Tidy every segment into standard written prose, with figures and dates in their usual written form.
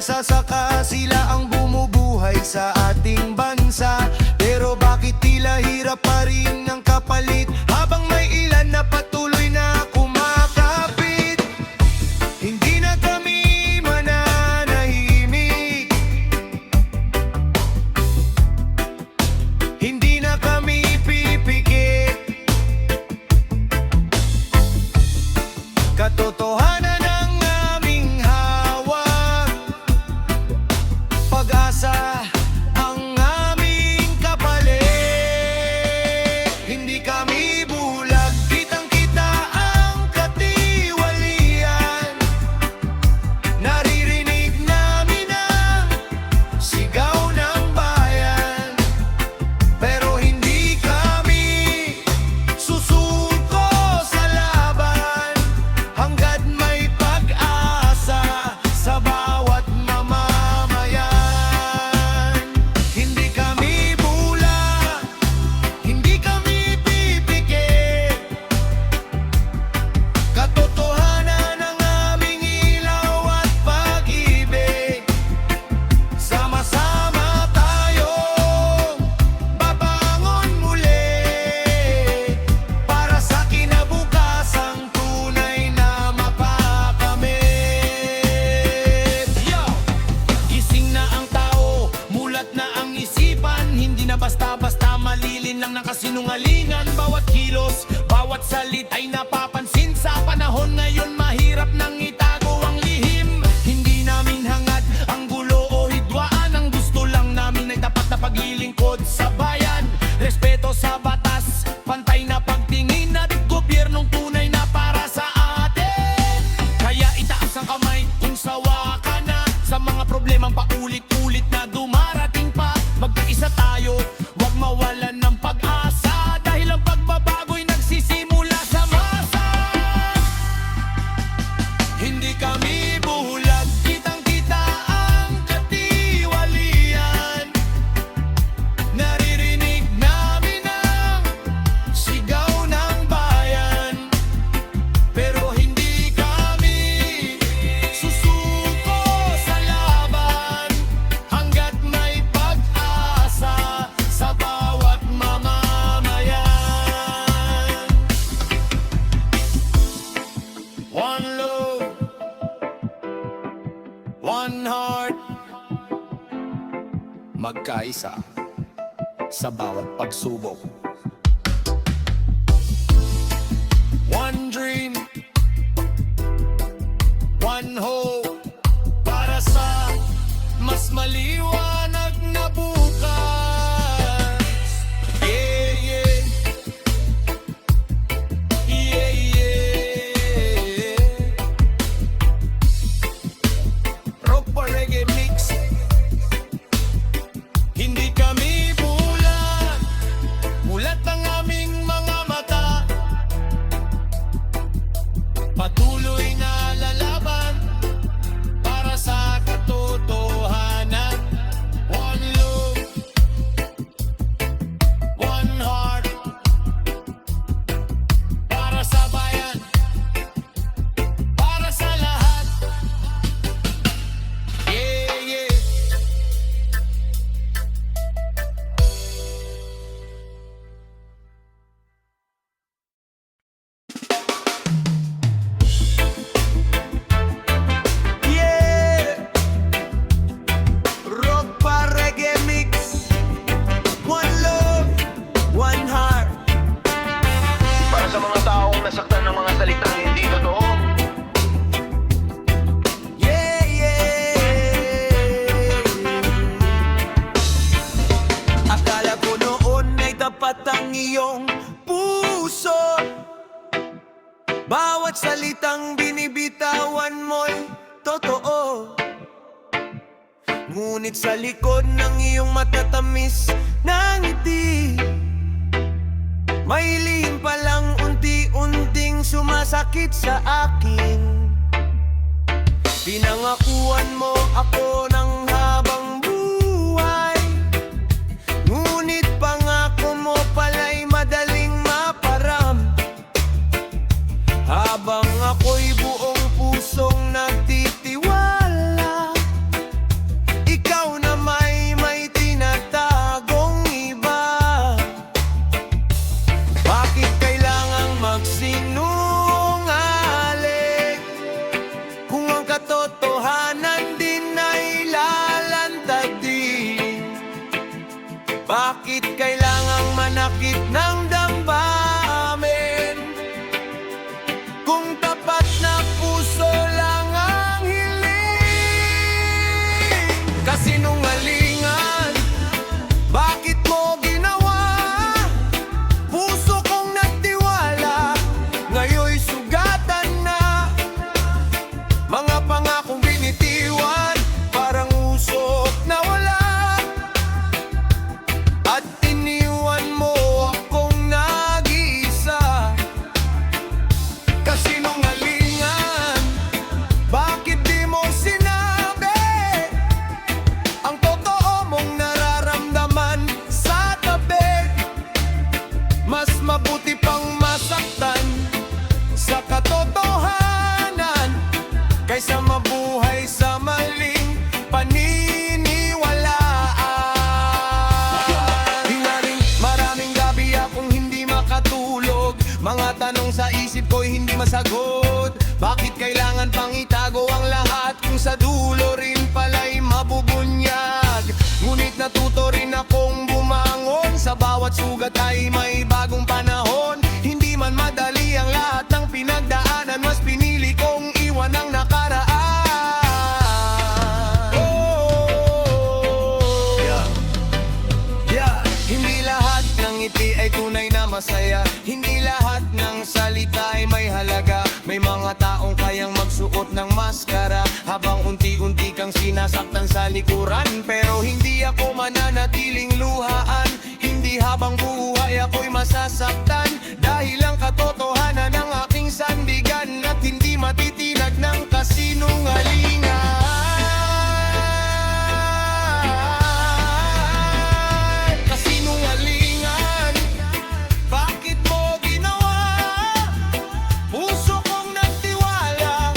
magsasaka, sila ang bumubuhay sa ating bansa. Pero bakit tila hirap pa rin ang kapalit, habang may ilan na patuloy na kumakapit? Hindi na kami mananahimik, hindi na kami pipikit. Katotohanan ang aming hawak, pag-asa ang aming kapalit. Hindi kami bulag, kitang-kita ang katiwalian. Naririnig namin ang sigaw ng bayan. Pero hindi kami susuko sa laban, hangga't may pag-asa sa bawat mamamayan. Hindi kami bulag, hindi kami pipikit. Katotohanan ang aming ilaw at pag-ibig. Sama-sama tayong babangon muli, para sa kinabukasang tunay na mapakamit. Yo! Gising na ang tao, mulat na ang isipan. Hindi na basta-basta malilin lang ng kasinungalingan. Bawat kilos, bawat salit ay napapansin. Sa panahon ngayon mahirap nang itago ang lihim. Hindi namin hangad ang gulo o hidwaan. Ang gusto lang namin ay tapat na paglilingkod sa bayan. Respeto sa batas, pantay na pagtingin, at gobyernong tunay na para sa atin. Kaya itaas ang kamay kung sawa ka na sa mga problemang paulit-ulit na dumarating pa. Magkaisa tayo, wag mawalan ng pag-asa, dahil ang pagbabago'y nagsisimula sa masa. Hindi kami bulag, kitang-kita ang katiwalian. Naririnig namin ang sigaw ng bayan. Pero hindi kami susuko sa laban, hangga't may pag-asa sa bawat mamamayan. One love, one heart, magkaisa sa bawat pagsubok. One dream, one hope, para sa mas maliwanag na bukas. Yeah, yeah. Yeah, yeah. Rock pa reggae mix. Hindi kami bulag, mulat ang aming mga mata. Patuloy na lalaban para sa katotohanan. One love, one heart, para sa bayan, para sa lahat. Yeah, yeah. Yeah, rock pa reggae mix. One love, one heart. Para sa mga taong nasaktan ng mga salitang hindi totoo. Yeah, yeah. Akala ko noon ay tapat ang iyong puso. Bawat salitang binibitawan mo'y totoo. Ngunit sa likod ng iyong matatamis na ngiti, may lihim palang unti-unting sumasakit sa akin. Pinangakuan mo ako ng habang buhay, ngunit pangako mo pala'y madaling maparam. Habang ako'y buong pusong nagtitiwala, katotohanan din ay lalantad din. Bakit kailangang manakit ng damdamin kung tapat na puso lang ang hiling? Kasinungalingan, bakit mo ginawa? Puso kong nagtiwala, ngayon'y sugatan na. Mga pangakong binitiwan, parang usok na wala. At iniwan mo akong nag-iisa. Kasinungalingan, bakit di mo sinabi ang totoo mong nararamdaman sa tabi? Mas mabuti pang masaktan sa katotohanan kaysa mabuhay sa maling paniniwalaan. Hinaring maraming gabi akong hindi makatulog, mga tanong sa isip ko'y hindi masagot. Bakit kailangan pang itago ang lahat kung sa dulo rin pala'y mabubunyag? Ngunit natuto rin akong bumangon, sa bawat sugat ay may bagong panahon. Hindi man madali ang lahat ng pinagdaanan, mas pinili kong iwan ang nakaraan. Hindi lahat ng ngiti ay tunay na masaya, hindi lahat ng salita ay may halaga. May mga taong kayang magsuot ng maskara habang unti-unti kang sinasaktan sa likuran. Pero hindi ako mananatiling luhaan, hindi habang buhay ako'y masasaktan. Dahil ang katotohanan ng aking sandigan at hindi matitinag ng kasinungalingan. Kasinungalingan, bakit mo ginawa? Puso kong nagtiwala,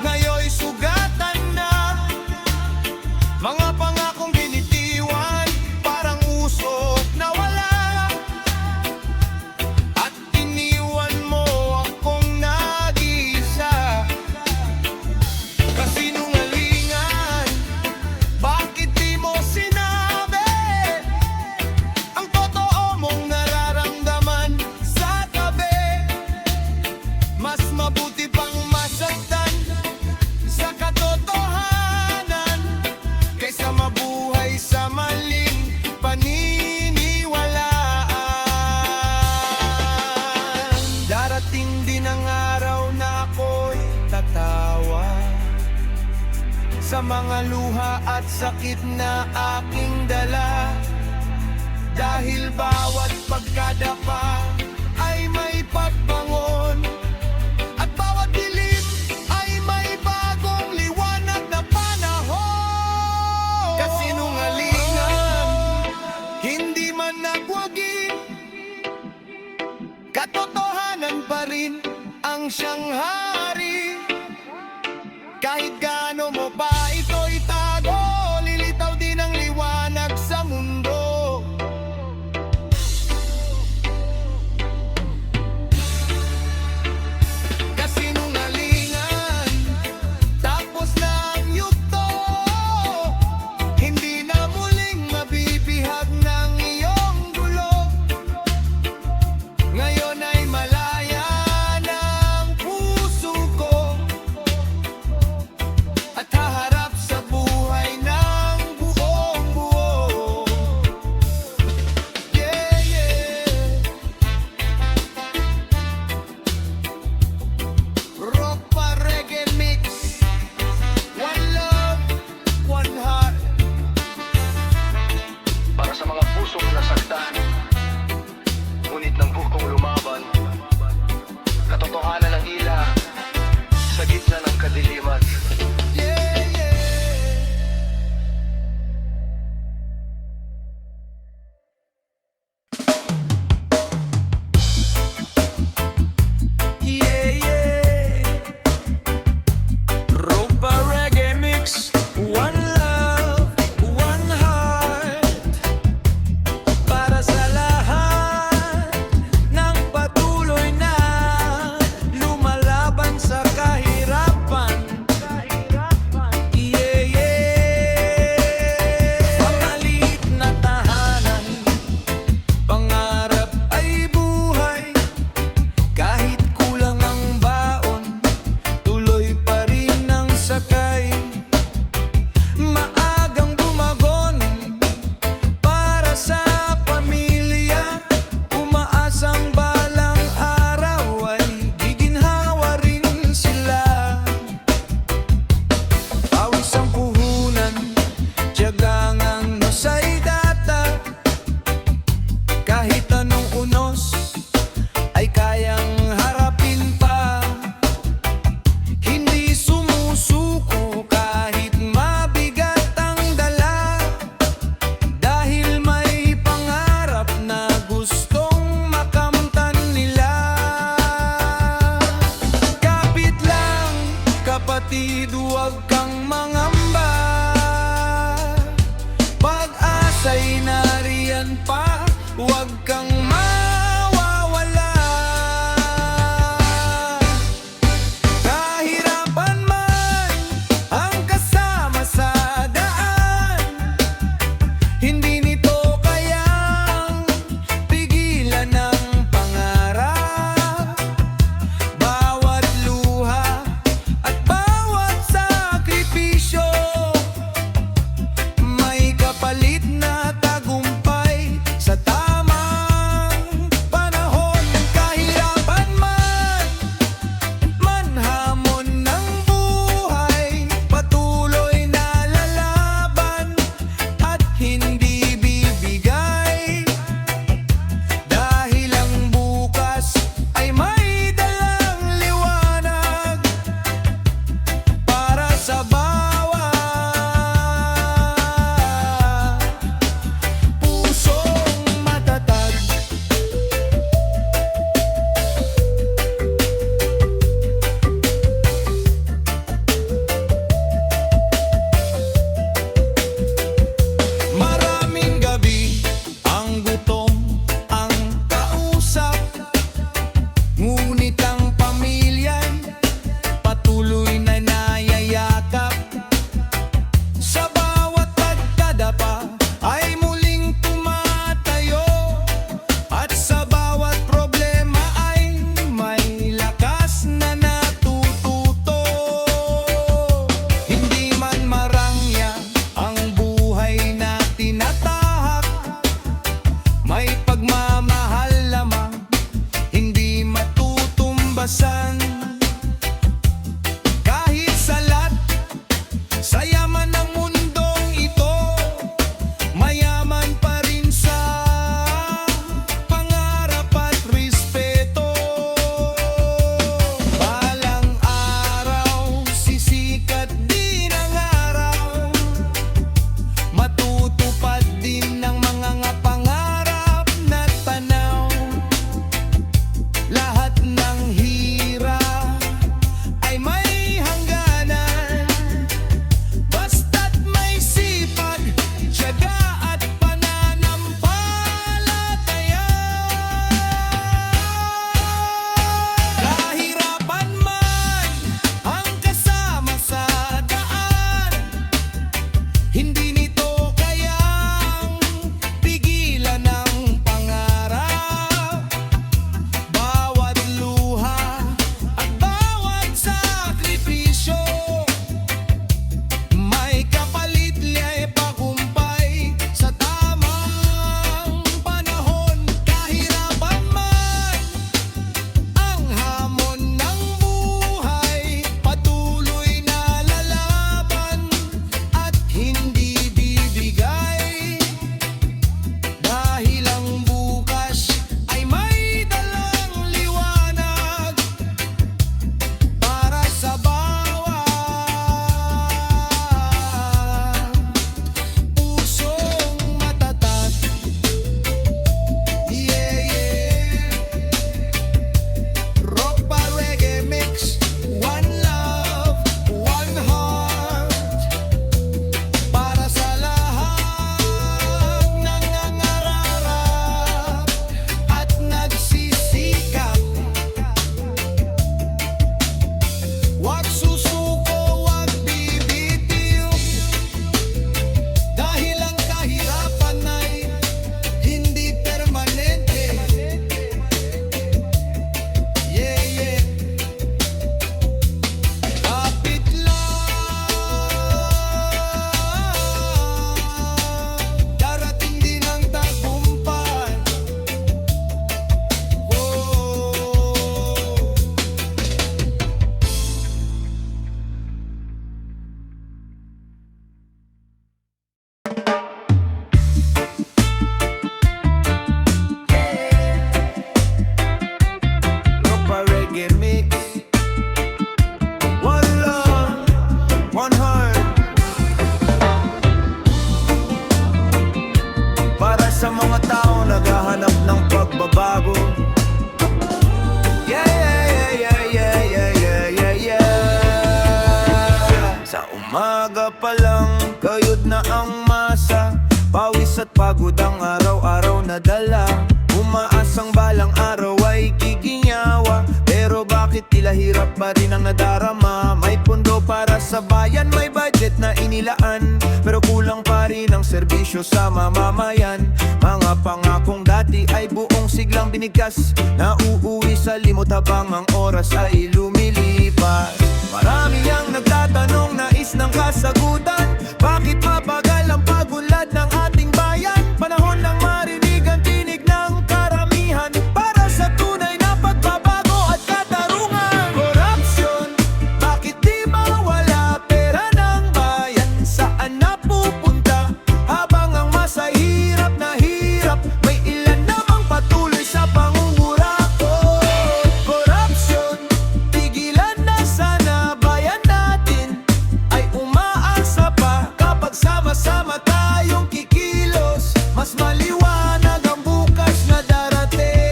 ngayon'y sugatan na. Mga pangakong binitiwan, parang usok na wala. At iniwan mo akong nag-iisa. Kasinungalingan, bakit di mo sinabi ang totoo mong nararamdaman sa tabi? Mas mabuti pang masaktan sa katotohanan kaysa mabuhay sa maling paniniwalaan. Darating din ang araw na ako'y tatawa sa mga luha at sakit na aking dala. Dahil bawat pagkadapa ay may pagbangon, at bawat dilim ay may bagong liwanag na panahon. Kasinungalingan, hindi man nagwagi, katotohanan pa rin ang siyang hari. Kahit gaano mo pa ito itago, lilitaw din ang liwanag sa mundo. Kasinungalingan, tapos na ang yugto, hindi na muling mabibihag ng iyong gulo. Ngayon ay malaya ng puso ko at haharap huwag kang mangamba, pag-asa'y nariyan pa, huwag kang mawawala. Kahirapan man ang kasama sa daan, hindi nito kayang pigilan ng pangarap. Bawat luha at bawat sakripisyo, may kapalit na tagumpay sa tamang Sa umaga pa lang, kayod na ang masa. Pawis at pagod ang araw-araw na dala. Umaasang balang araw ay giginyawa, pero bakit tila hirap pa rin ang nadarama? May pundo para sa bayan, may budget na inilaan, pero kulang pa rin ang serbisyo sa mamamayan. Mga pangakong dati ay buong siglang binigkas, nauuwi sa limot habang ang oras ay lumilipas. Marami ang nagtatanong, nais ng kasagutan, bakit mabagal ang pag-unlad ng ating bayan? Panahon ng marinig ang tinig ng karamihan, para sa tunay na pagbabago at katarungan. Korupsyon, bakit di mawala? Pera ng bayan, saan napupunta? Habang ang masay hirap na hirap, may ilan namang patuloy sa pangungurakot. Korupsyon, tigilan na sana, bayan natin ay umaasa pa. Kapag sama-sama tayong kikilos, mas maliwanag ang bukas na darating.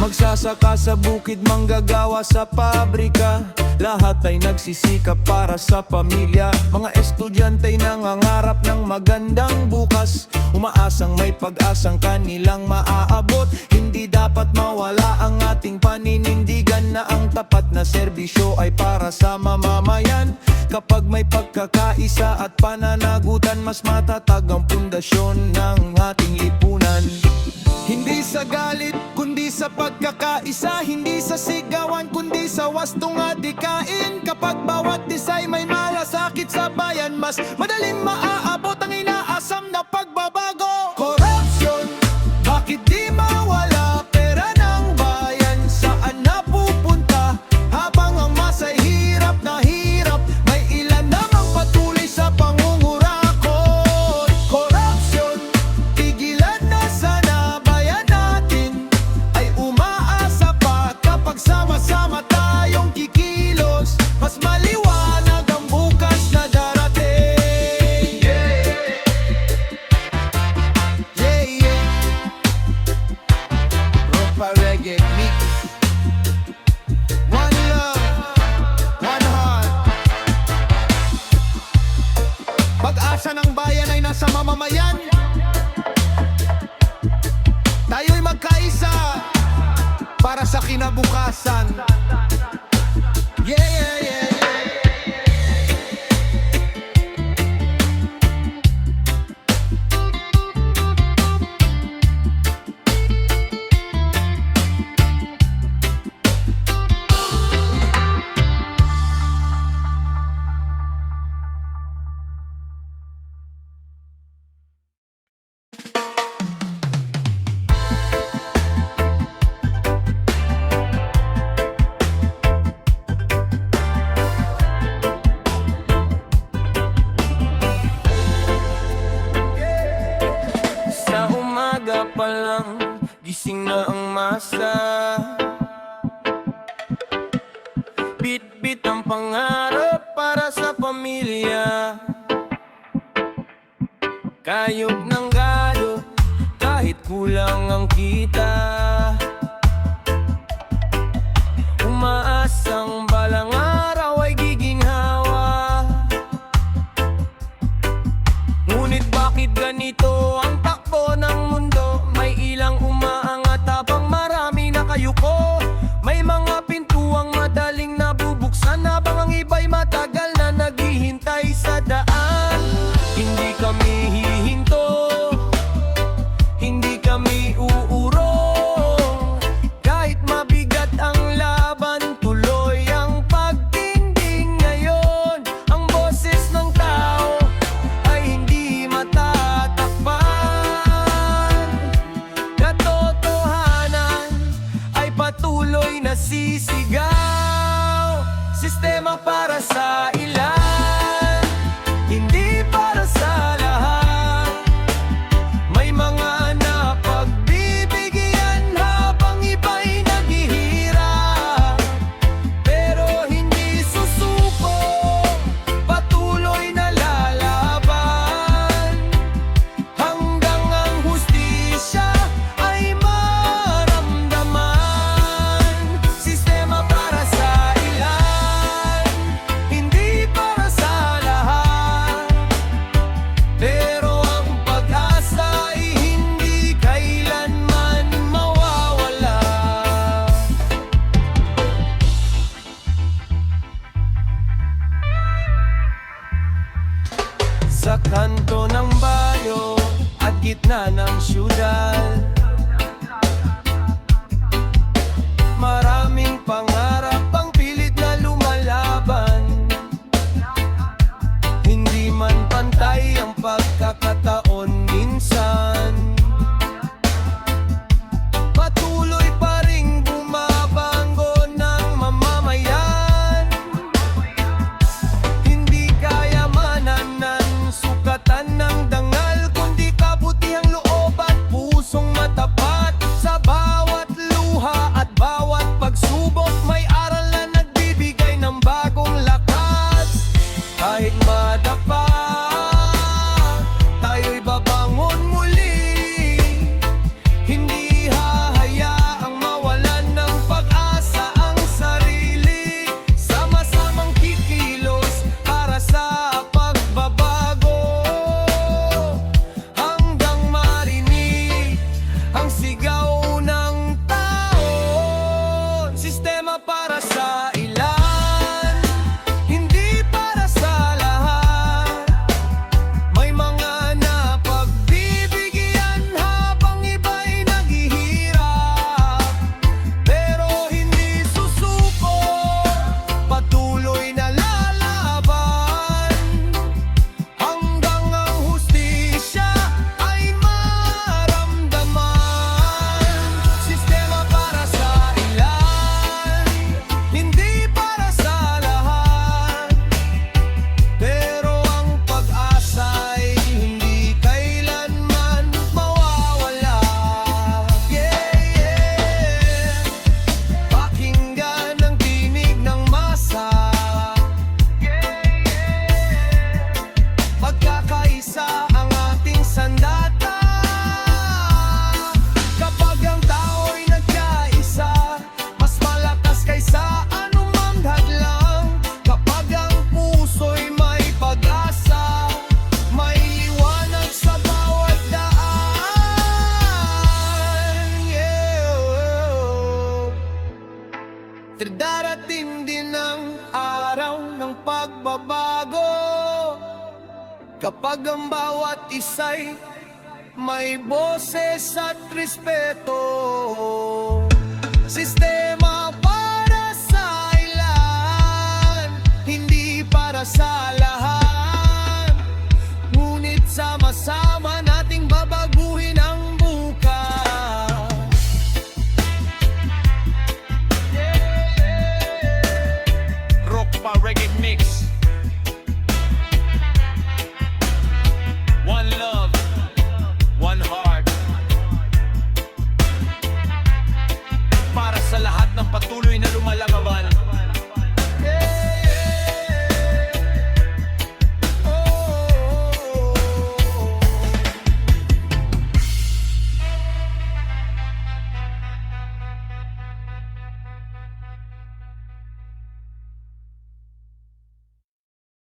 Magsasaka sa bukid, manggagawa sa pabrika, lahat ay nagsisikap para sa pamilya. Mga estudyanta'y nangangarap ng magandang bukas, umaasang may pag-asang kanilang maaabot. Hindi dapat mawala ang ating paninindigan, na ang tapat na serbisyo ay para sa mamamayan. Kapag may pagkakaisa at pananagutan, mas matatag ang pundasyon ng ating lipunan. Hindi sa galit, kundi sa pagkakaisa. Hindi sa sigawan, kundi sa wastong adikain. Kapag bawat isa'y may malasakit sa bayan, mas madaling maaabot ang inaasam na pagbabago. Korupsyon, bakit di mawala? Pera ng bayan, saan napupunta? Habang ang masay hirap na hirap, may ilan namang patuloy sa pangungurakot. Korupsyon, tigilan na sana, bayan natin ay umaasa pa. Kapag sama-sama tayong kikilos, mas maliwanag ang bukas na darating. Yeah, yeah. Ropa Reggae Mix. One love, one heart. Pag-asa ng bayan ay nasa mamamayan. Tayo'y magkaisa para sa kinabukasan. Yeah, yeah, yeah, yeah. Sa umaga pa lang, gising na ang masa. Bit-bit ang pangarap para sa pamilya. Kayod ng gado, kahit kulang ang kita. Umaasang balang araw ay giginhawa. Ngunit bakit ganito ang takbo ng mundo? May ilang umaangat habang marami nakayuko. May mga pintuang madaling nabubuksan, habang ang iba'y matagal na naghihintay sa daan. Hindi kami hihinto, hindi kami uurong. Kahit mabigat ang laban, tuloy ang pagtinding ngayon. Ang boses ng tao ay hindi matatakpan. Katotohanan ay patuloy na sisigaw. Sistema para sa ilan, hindi para sa lahat. magbabago kapag ang bawat isa'y may boses at respeto. Sistema para sa ilan, hindi para sa lahat, ngunit sama-sama